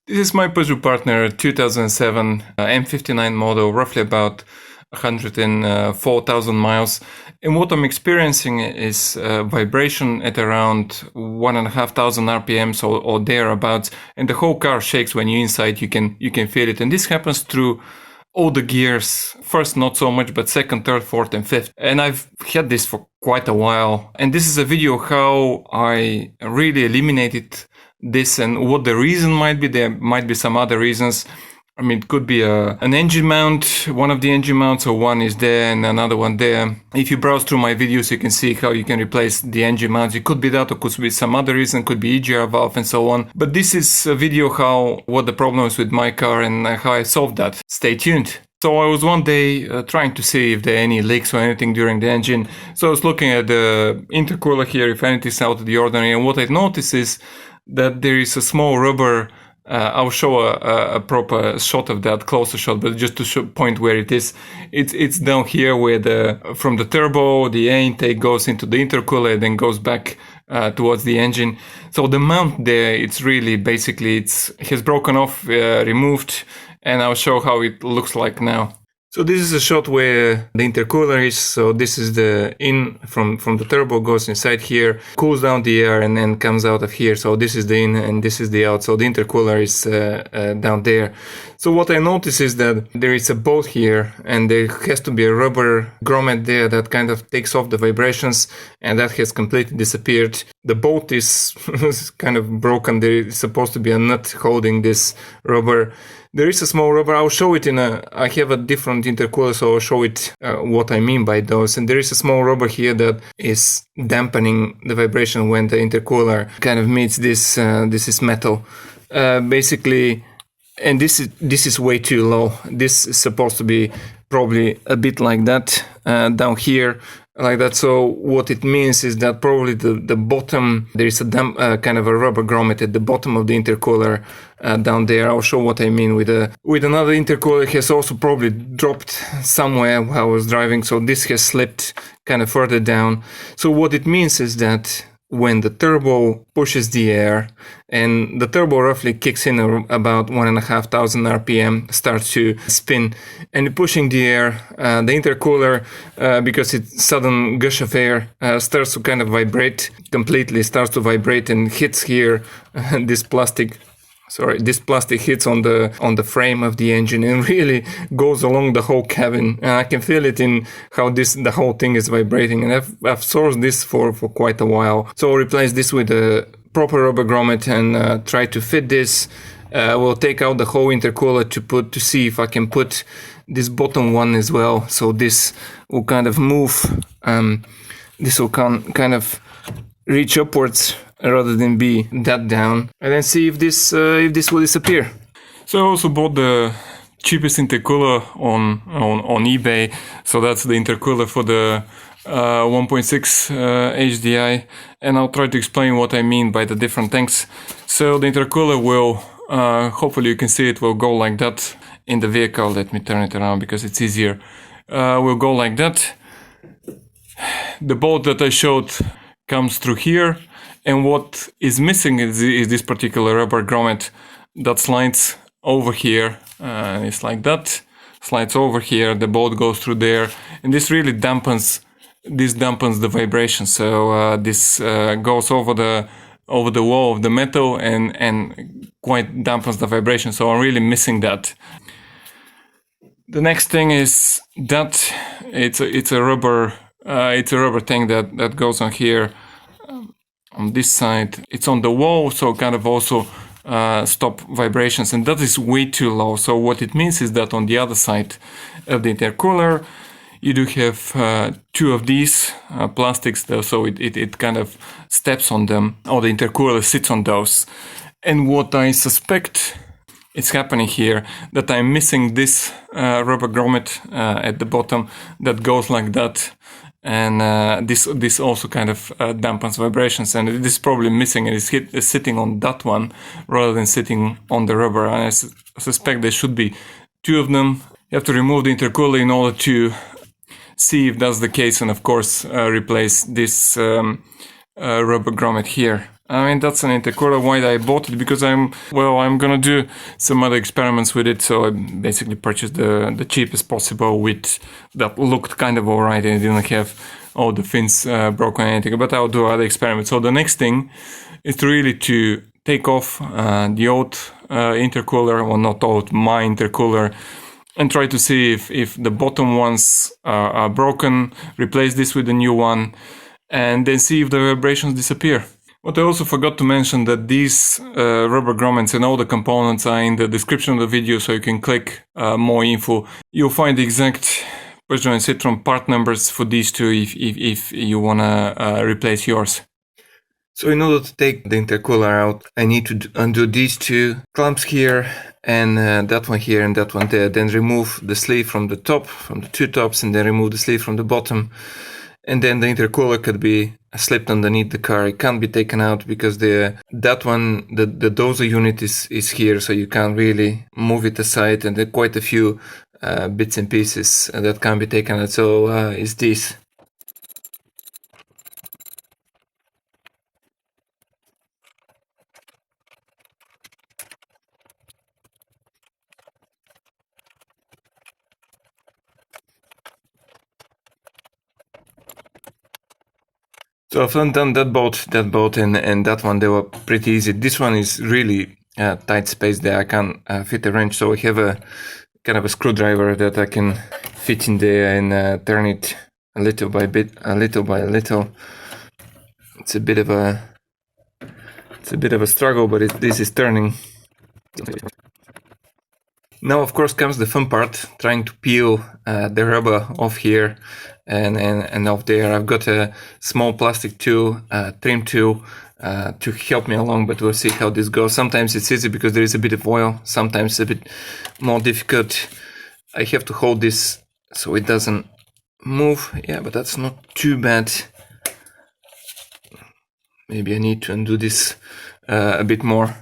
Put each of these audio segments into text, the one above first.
This is my Peugeot Partner 2007 M59 model, roughly about 104,000 miles. And what I'm experiencing is vibration at around 1,500 RPMs or thereabouts. And the whole car shakes when you're inside. You can feel it. And this happens through all the gears. First, not so much, but second, third, fourth, and fifth. And I've had this for quite a while. And this is a video how I really eliminated this and what the reason might be. There might be some other reasons. I mean, it could be an engine mount, one of the engine mounts, or one is there and another one there. If you browse through my videos, you can see how you can replace the engine mounts. It could be that, or could be some other reason, could be EGR valve and so on. But this is a video what the problem is with my car and how I solved that. Stay tuned. So I was one day trying to see if there are any leaks or anything during the engine. So I was looking at the intercooler here, if anything's out of the ordinary. And what I noticed is that there is a small rubber. I'll show a proper shot of that, closer shot, but just to point where it is. It's down here where from the turbo, the air intake goes into the intercooler and then goes back towards the engine. So the mount there, it's really basically, it has broken off, removed, and I'll show how it looks like now. So this is a shot where the intercooler is. So this is the in from the turbo, goes inside here, cools down the air and then comes out of here. So this is the in and this is the out. So the intercooler is down there. So what I notice is that there is a bolt here and there has to be a rubber grommet there that kind of takes off the vibrations, and that has completely disappeared. The bolt is kind of broken. There is supposed to be a nut holding this rubber. There is a small rubber. I'll show it I have a different intercooler, so I'll show it what I mean by those. And there is a small rubber here that is dampening the vibration when the intercooler kind of meets this. This is metal, basically, and this is way too low. This is supposed to be probably a bit like that down here. Like that. So what it means is that probably the bottom, there is a kind of a rubber grommet at the bottom of the intercooler down there. I'll show what I mean with another intercooler. It has also probably dropped somewhere while I was driving. So this has slipped kind of further down. So what it means is that when the turbo pushes the air, and the turbo roughly kicks in about 1,500 RPM, starts to spin, and pushing the air, the intercooler, because it's sudden gush of air, starts to kind of vibrate completely, starts to vibrate and hits here, this plastic hits on the frame of the engine and really goes along the whole cabin. And I can feel it in how the whole thing is vibrating. And I've sourced this for quite a while. So I'll replace this with a proper rubber grommet and try to fit this. We'll take out the whole intercooler to see if I can put this bottom one as well. So this will kind of move. This will kind of reach upwards rather than be that down, and then see if this will disappear. So I also bought the cheapest intercooler on eBay. So that's the intercooler for the 1.6 HDI, and I'll try to explain what I mean by the different tanks. So the intercooler will, hopefully you can see it, will go like that in the vehicle. Let me turn it around because it's easier. Will go like that. The bolt that I showed comes through here. And what is missing is this particular rubber grommet that slides over here. It's like that, slides over here, the bolt goes through there, and this really dampens the vibration. So this goes over the wall of the metal and quite dampens the vibration. So I'm really missing that. The next thing is that it's a rubber tank that goes on here. On this side, it's on the wall, so kind of also stop vibrations, and that is way too low. So what it means is that on the other side of the intercooler, you do have two of these plastics, though, so it kind of steps on them, or the intercooler sits on those. And what I suspect is happening here, that I'm missing this rubber grommet at the bottom that goes like that. And this also kind of dampens vibrations, and it is probably missing, and it's sitting on that one rather than sitting on the rubber. And I suspect there should be two of them. You have to remove the intercooler in order to see if that's the case, and of course replace this rubber grommet here. I mean, that's an intercooler. Why I bought it? Because I'm gonna do some other experiments with it. So I basically purchased the cheapest possible, with that looked kind of alright and it didn't have all the fins broken or anything. But I'll do other experiments. So the next thing is to take off the old intercooler, or not old, my intercooler, and try to see if the bottom ones are broken, replace this with a new one, and then see if the vibrations disappear. What I also forgot to mention, that these rubber grommets and all the components are in the description of the video, so you can click more info. You'll find the exact Peugeot and Citroen part numbers for these two if you wanna replace yours. So in order to take the intercooler out, I need to undo these two clamps here, and that one here and that one there. Then remove the sleeve from the top, from the two tops, and then remove the sleeve from the bottom. And then the intercooler could be slipped underneath the car. It can't be taken out because the dozer unit is here, so you can't really move it aside, and there are quite a few bits and pieces that can't be taken out. So is this. So I've done that bolt, and that one. They were pretty easy. This one is really tight space there. I can't fit a wrench, so I have a kind of a screwdriver that I can fit in there and turn it little by little. It's a bit of a struggle, but this is turning. Now, of course, comes the fun part, trying to peel the rubber off here and off there. I've got a small plastic tool, trim tool, to help me along, but we'll see how this goes. Sometimes it's easy because there is a bit of oil, sometimes it's a bit more difficult. I have to hold this so it doesn't move. Yeah, but that's not too bad. Maybe I need to undo this a bit more.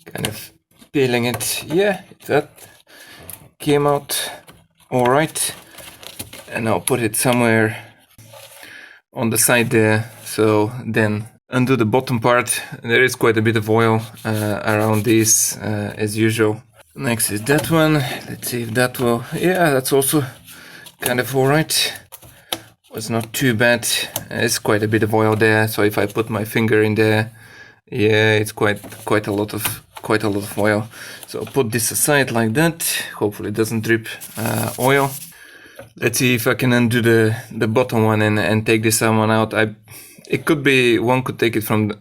Kind of peeling it. Yeah, that came out all right. And I'll put it somewhere on the side there. So then undo the bottom part. There is quite a bit of oil around this as usual. Next is that one. Let's see if that will. Yeah, that's also kind of all right. Was not too bad. It's quite a bit of oil there. So if I put my finger in there, yeah, it's quite a lot of oil. So I'll put this aside like that. Hopefully it doesn't drip oil. Let's see if I can undo the bottom one and take this one out. It could be one could take it from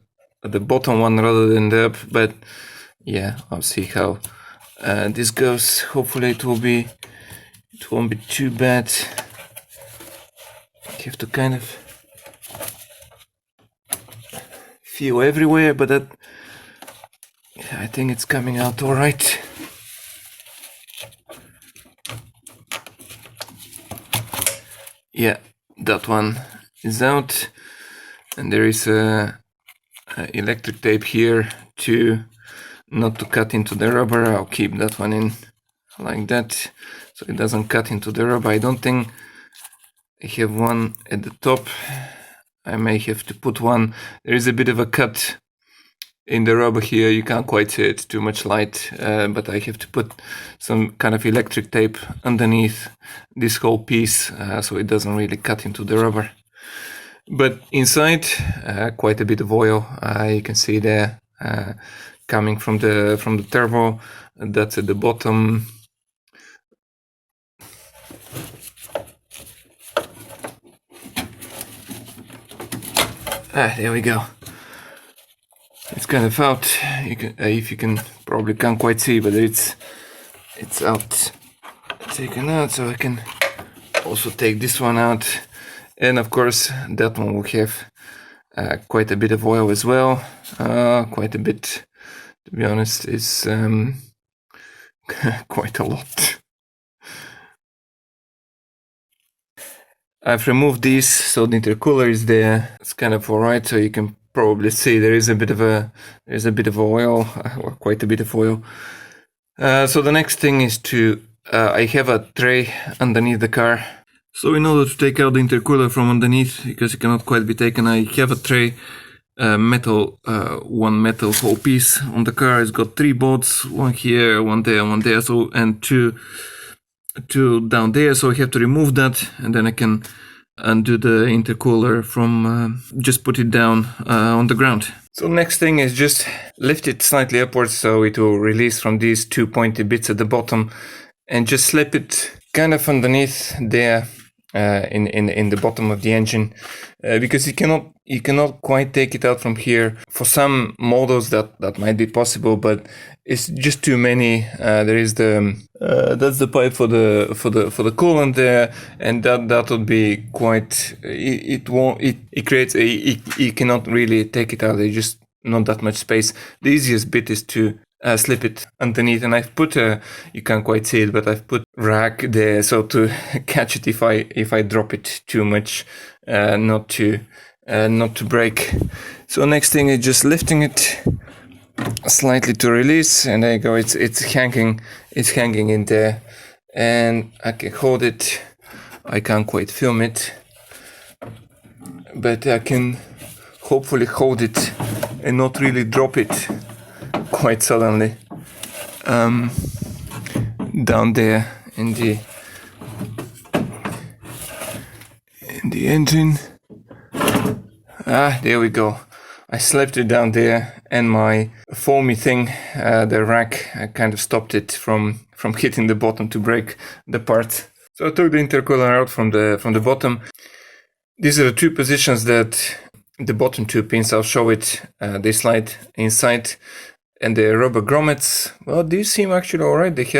the bottom one rather than the up, but yeah, I'll see how this goes. Hopefully it won't be too bad. You have to kind of feel everywhere, but that, yeah, I think it's coming out all right. Yeah, that one is out, and there is a electric tape here not to cut into the rubber. I'll keep that one in like that so it doesn't cut into the rubber. I don't think I have one at the top. I may have to put one. There is a bit of a cut in the rubber here. You can't quite see it, too much light, but I have to put some kind of electric tape underneath this whole piece so it doesn't really cut into the rubber. But inside, quite a bit of oil. You can see there coming from the turbo. That's at the bottom. There we go. It's kind of out. You can, if you can, probably can't quite see, but it's out, taken out. So I can also take this one out, and of course that one will have quite a bit of oil as well. Quite a bit, to be honest. It's quite a lot. I've removed these, so the intercooler is there. It's kind of alright, so you can probably see there is a bit of oil, or quite a bit of oil. So the next thing is I have a tray underneath the car. So in order to take out the intercooler from underneath, because it cannot quite be taken, I have a tray, one metal whole piece on the car. It's got 3 bolts, one here, one there, so, and two down there. So I have to remove that, and then I can undo the intercooler from, just put it down on the ground. So next thing is just lift it slightly upwards so it will release from these 2 pointy bits at the bottom, and just slip it kind of underneath there. In the bottom of the engine, because you cannot quite take it out from here. For some models that might be possible, but it's just too many. There is that's the pipe for the coolant there, and that would be quite. It creates you cannot really take it out. There's just not that much space. The easiest bit is to slip it underneath, and I've put you can't quite see it, but I've put rack there so to catch it if I drop it too much, not to break. So next thing is just lifting it slightly to release, and there you go. It's hanging in there, and I can hold it. I can't quite film it, but I can hopefully hold it and not really drop it quite suddenly down there in the engine. There we go. I slipped it down there, and my foamy thing, the rack, I kind of stopped it from hitting the bottom to break the part. So I took the intercooler out from the bottom. These are the 2 positions that the bottom 2 pins, I'll show it, they slide inside. And the rubber grommets, well, these seem actually alright. It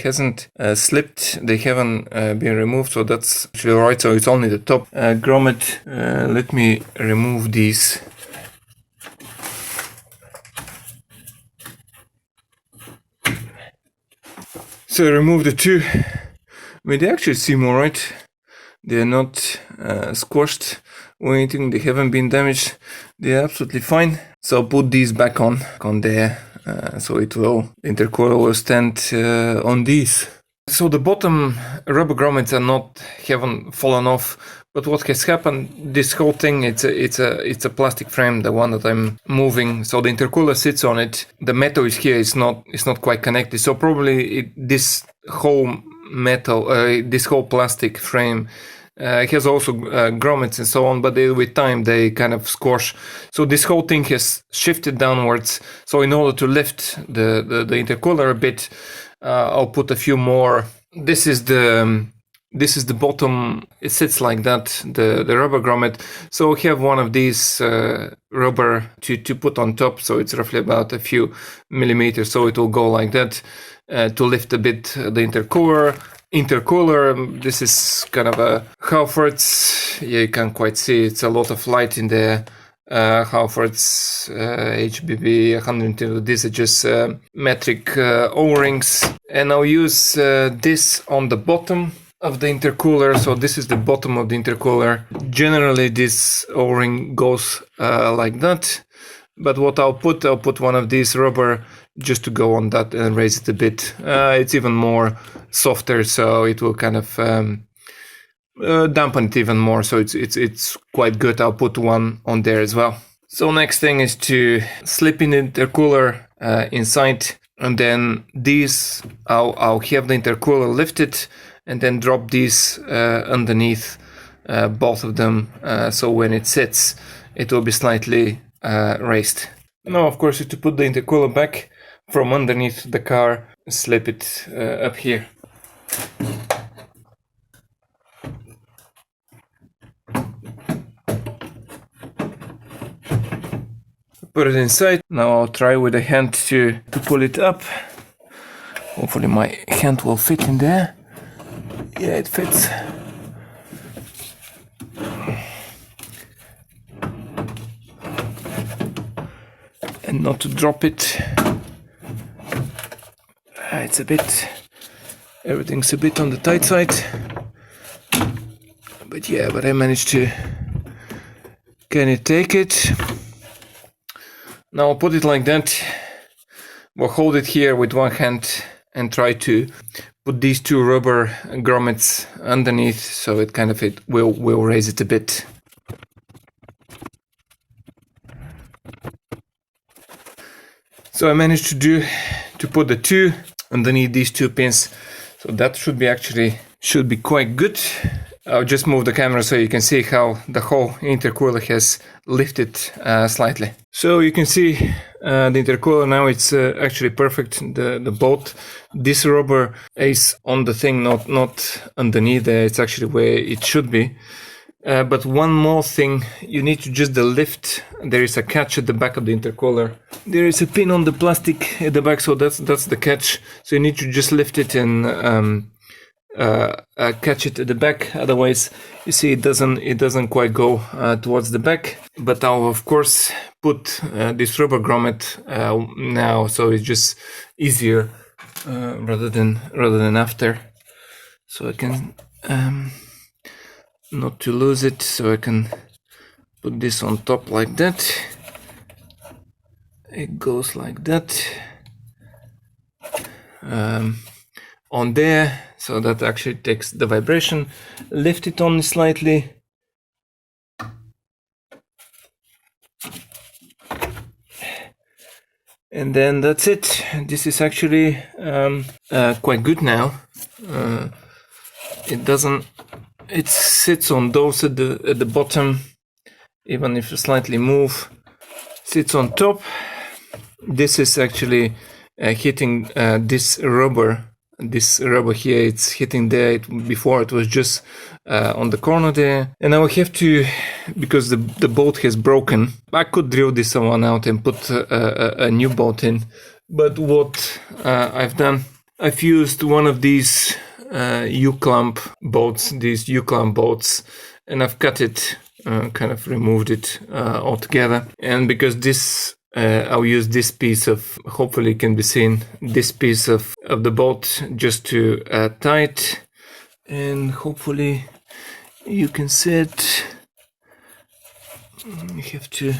hasn't slipped. They haven't been removed, so that's actually alright. So it's only the top grommet. Let me remove these. So I remove the 2. I mean, they actually seem alright. They're not squashed or anything. They haven't been damaged. They're absolutely fine. So I'll put these back on there, so the intercooler will stand on these. So the bottom rubber grommets haven't fallen off, but what has happened, this whole thing, it's a plastic frame, the one that I'm moving. So the intercooler sits on it. The metal is here. It's not quite connected. So probably this whole metal, this whole plastic frame. It has also grommets and so on, but with time they kind of squash. So this whole thing has shifted downwards. So in order to lift the intercooler a bit, I'll put a few more. This is the bottom. It sits like that, the rubber grommet. So we have one of these rubber to put on top. So it's roughly about a few millimeters. So it will go like that to lift a bit the intercooler. This is kind of a Halfords. Yeah, you can't quite see. It's a lot of light in there. Halfords HBB 102. These are just metric O-rings, and I'll use this on the bottom of the intercooler. So this is the bottom of the intercooler. Generally, this O-ring goes like that. But what I'll put one of these rubber just to go on that and raise it a bit. It's even more softer, so it will kind of dampen it even more. So it's quite good. I'll put one on there as well. So next thing is to slip in the intercooler inside, and then these I'll have the intercooler lifted and then drop these underneath both of them. So when it sits, it will be slightly raised. Now, of course, to put the intercooler back from underneath the car, slip it up here. Put it inside. Now I'll try with a hand to pull it up. Hopefully my hand will fit in there. Yeah, it fits. And not to drop it. Everything's a bit on the tight side. But yeah, I managed to kind of take it. Now I'll put it like that. We'll hold it here with one hand and try to put these two rubber grommets underneath, so it kind of will raise it a bit. So I managed to put the two underneath these two pins, so that should be quite good. I'll just move the camera so you can see how the whole intercooler has lifted slightly. So you can see the intercooler now, it's actually perfect. The bolt, this rubber is on the thing, not underneath there. It's actually where it should be. But one more thing, you need to just the lift. There is a catch at the back of the intercooler. There is a pin on the plastic at the back, so that's the catch. So you need to just lift it and catch it at the back. Otherwise, you see, it doesn't quite go towards the back. But I'll of course put this rubber grommet now, so it's just easier rather than after. So I can not to lose it, so I can put this on top like that. It goes like that on there, so that actually takes the vibration. Lift it on slightly. And then that's it. This is actually quite good now. It sits on those at the bottom, even if you slightly move, sits on top. This is actually hitting this rubber here. It's hitting there. Before it was just on the corner there. And I will have to, because the bolt has broken, I could drill this one out and put a new bolt in. But what I've done, I've used one of these U-clamp bolts, and I've cut it, kind of removed it altogether. And because this, I'll use this piece of, hopefully it can be seen, this piece of the bolt just to tie it, and hopefully you can see it. You have to,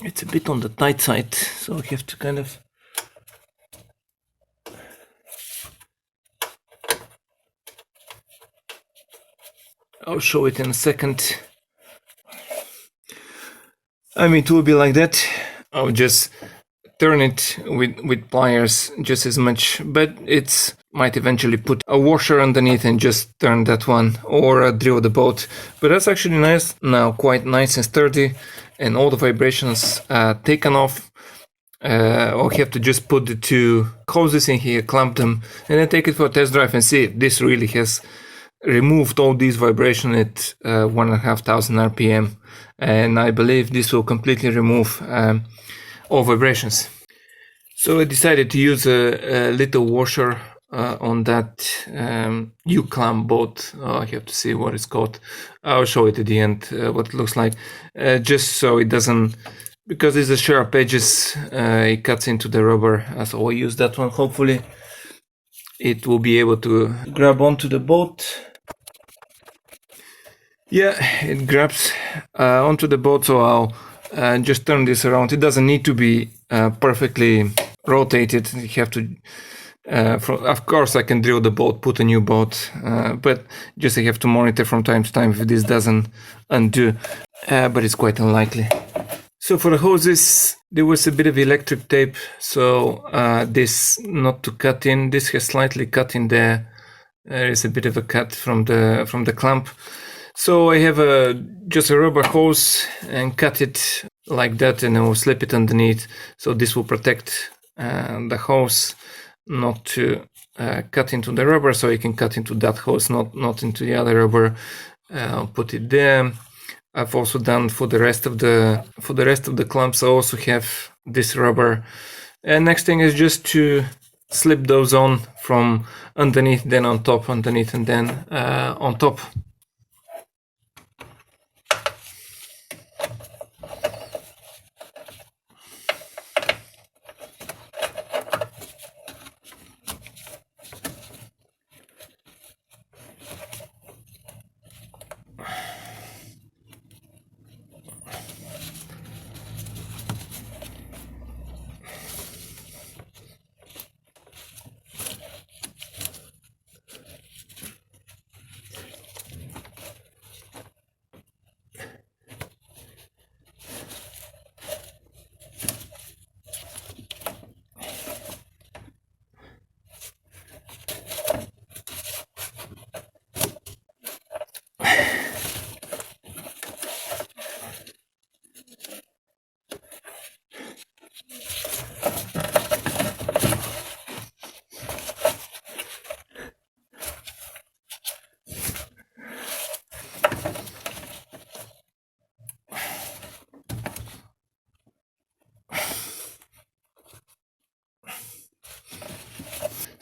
it's a bit on the tight side, so I have to kind of I'll show it in a second. I mean, it will be like that. I'll just turn it with pliers just as much, but it might eventually put a washer underneath and just turn that one, or drill the bolt. But that's actually nice now, quite nice and sturdy, and all the vibrations taken off. I'll have to just put the two hoses in here, clamp them, and then take it for a test drive and see if this really has removed all these vibrations at 1,500 RPM, and I believe this will completely remove all vibrations. So I decided to use a little washer on that U-clamp bolt. I have to see what it's called. I'll show it at the end what it looks like, just so it doesn't, because it's a sharp edges, it cuts into the rubber. So I'll use that one. Hopefully it will be able to grab onto the bolt. Yeah, it grabs onto the bolt, so I'll just turn this around. It doesn't need to be perfectly rotated. You have to, of course I can drill the bolt, put a new bolt, but just I have to monitor from time to time if this doesn't undo, but it's quite unlikely. So for the hoses, there was a bit of electric tape, so this not to cut in. This has slightly cut in there. There is a bit of a cut from the clamp. So I have just a rubber hose and cut it like that, and I will slip it underneath. So this will protect the hose not to cut into the rubber, so you can cut into that hose, not into the other rubber. I'll put it there. I've also done for the rest of the clamps. I also have this rubber. And next thing is just to slip those on from underneath, then on top, underneath, and then on top.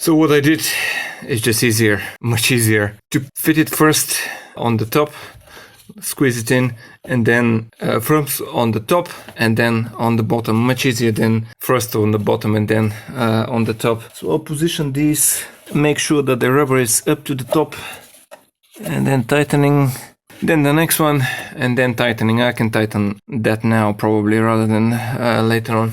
So what I did is just easier, much easier, to fit it first on the top, squeeze it in, and then first on the top and then on the bottom. Much easier than first on the bottom and then on the top. So I'll position these, make sure that the rubber is up to the top, and then tightening. Then the next one, and then tightening. I can tighten that now probably rather than later on.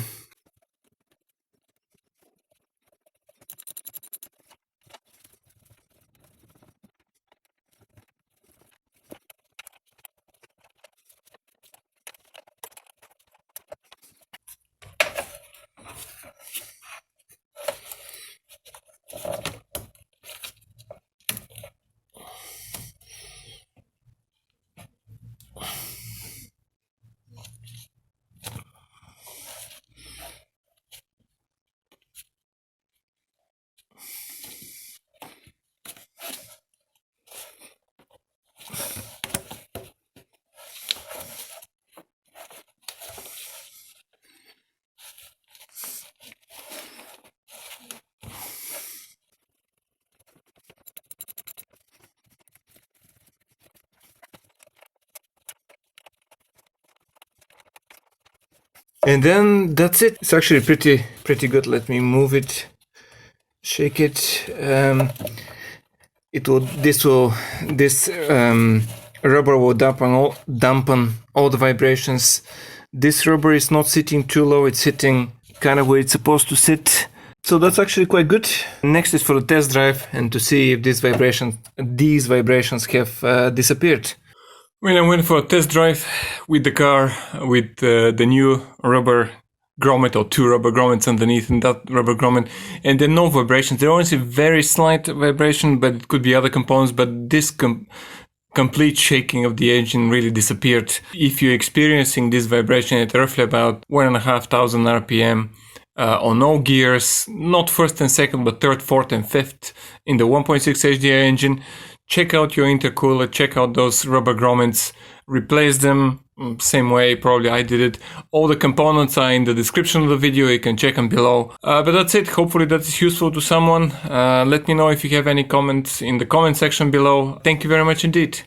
And then that's it. It's actually pretty good. Let me move it, shake it. This rubber will dampen all the vibrations. This rubber is not sitting too low. It's sitting kind of where it's supposed to sit. So that's actually quite good. Next is for a test drive and to see if these vibrations have disappeared. Well, I went for a test drive with the car with the new rubber grommet, or 2 rubber grommets underneath, and that rubber grommet, and then no vibrations. There was a very slight vibration, but it could be other components, but this complete shaking of the engine really disappeared. If you're experiencing this vibration at roughly about 1,500 RPM on all gears, not first and second, but third, fourth and fifth in the 1.6 HDI engine, check out your intercooler, check out those rubber grommets, replace them same way probably I did it. All the components are in the description of the video, you can check them below. But that's it, hopefully that is useful to someone. Let me know if you have any comments in the comment section below. Thank you very much indeed.